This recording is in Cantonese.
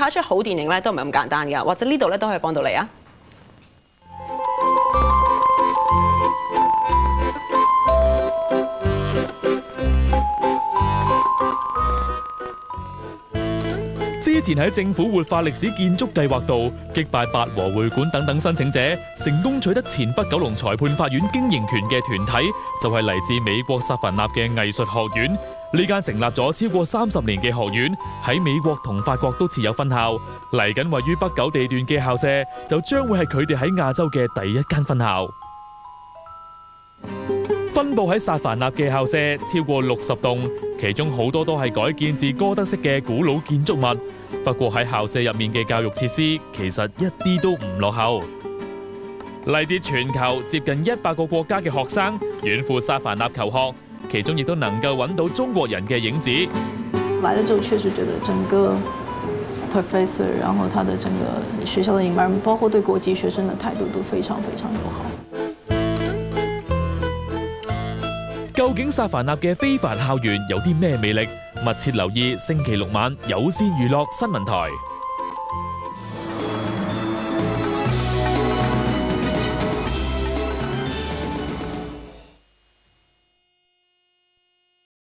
拍一出好電影咧都唔係咁簡單㗎，或者呢度咧都可以幫到你啊！之前喺政府活化歷史建築計劃度擊敗八和會館等等申請者，成功取得前北九龍裁判法院經營權嘅團體，就係嚟自美國薩凡納嘅藝術學院。呢間成立咗超過30年嘅學院，喺美國同法國都設有分校。嚟緊位於北九地段嘅校舍，就將會係佢哋喺亞洲嘅第一間分校。分佈喺薩凡納嘅校舍超過60棟，其中好多都係改建自哥德式嘅古老建築物。不過喺校舍入面嘅教育設施其實一啲都唔落後。嚟自全球接近100個國家嘅學生遠赴薩凡納求學，其中亦都能夠揾到中國人嘅影子。來了之後確實覺得整個 professor， 然後他的整個學校的 environment， 包括對國際學生的態度都非常非常友好。究竟薩凡納嘅非凡校園有啲咩魅力？密切留意星期6晚有線娛樂新聞台。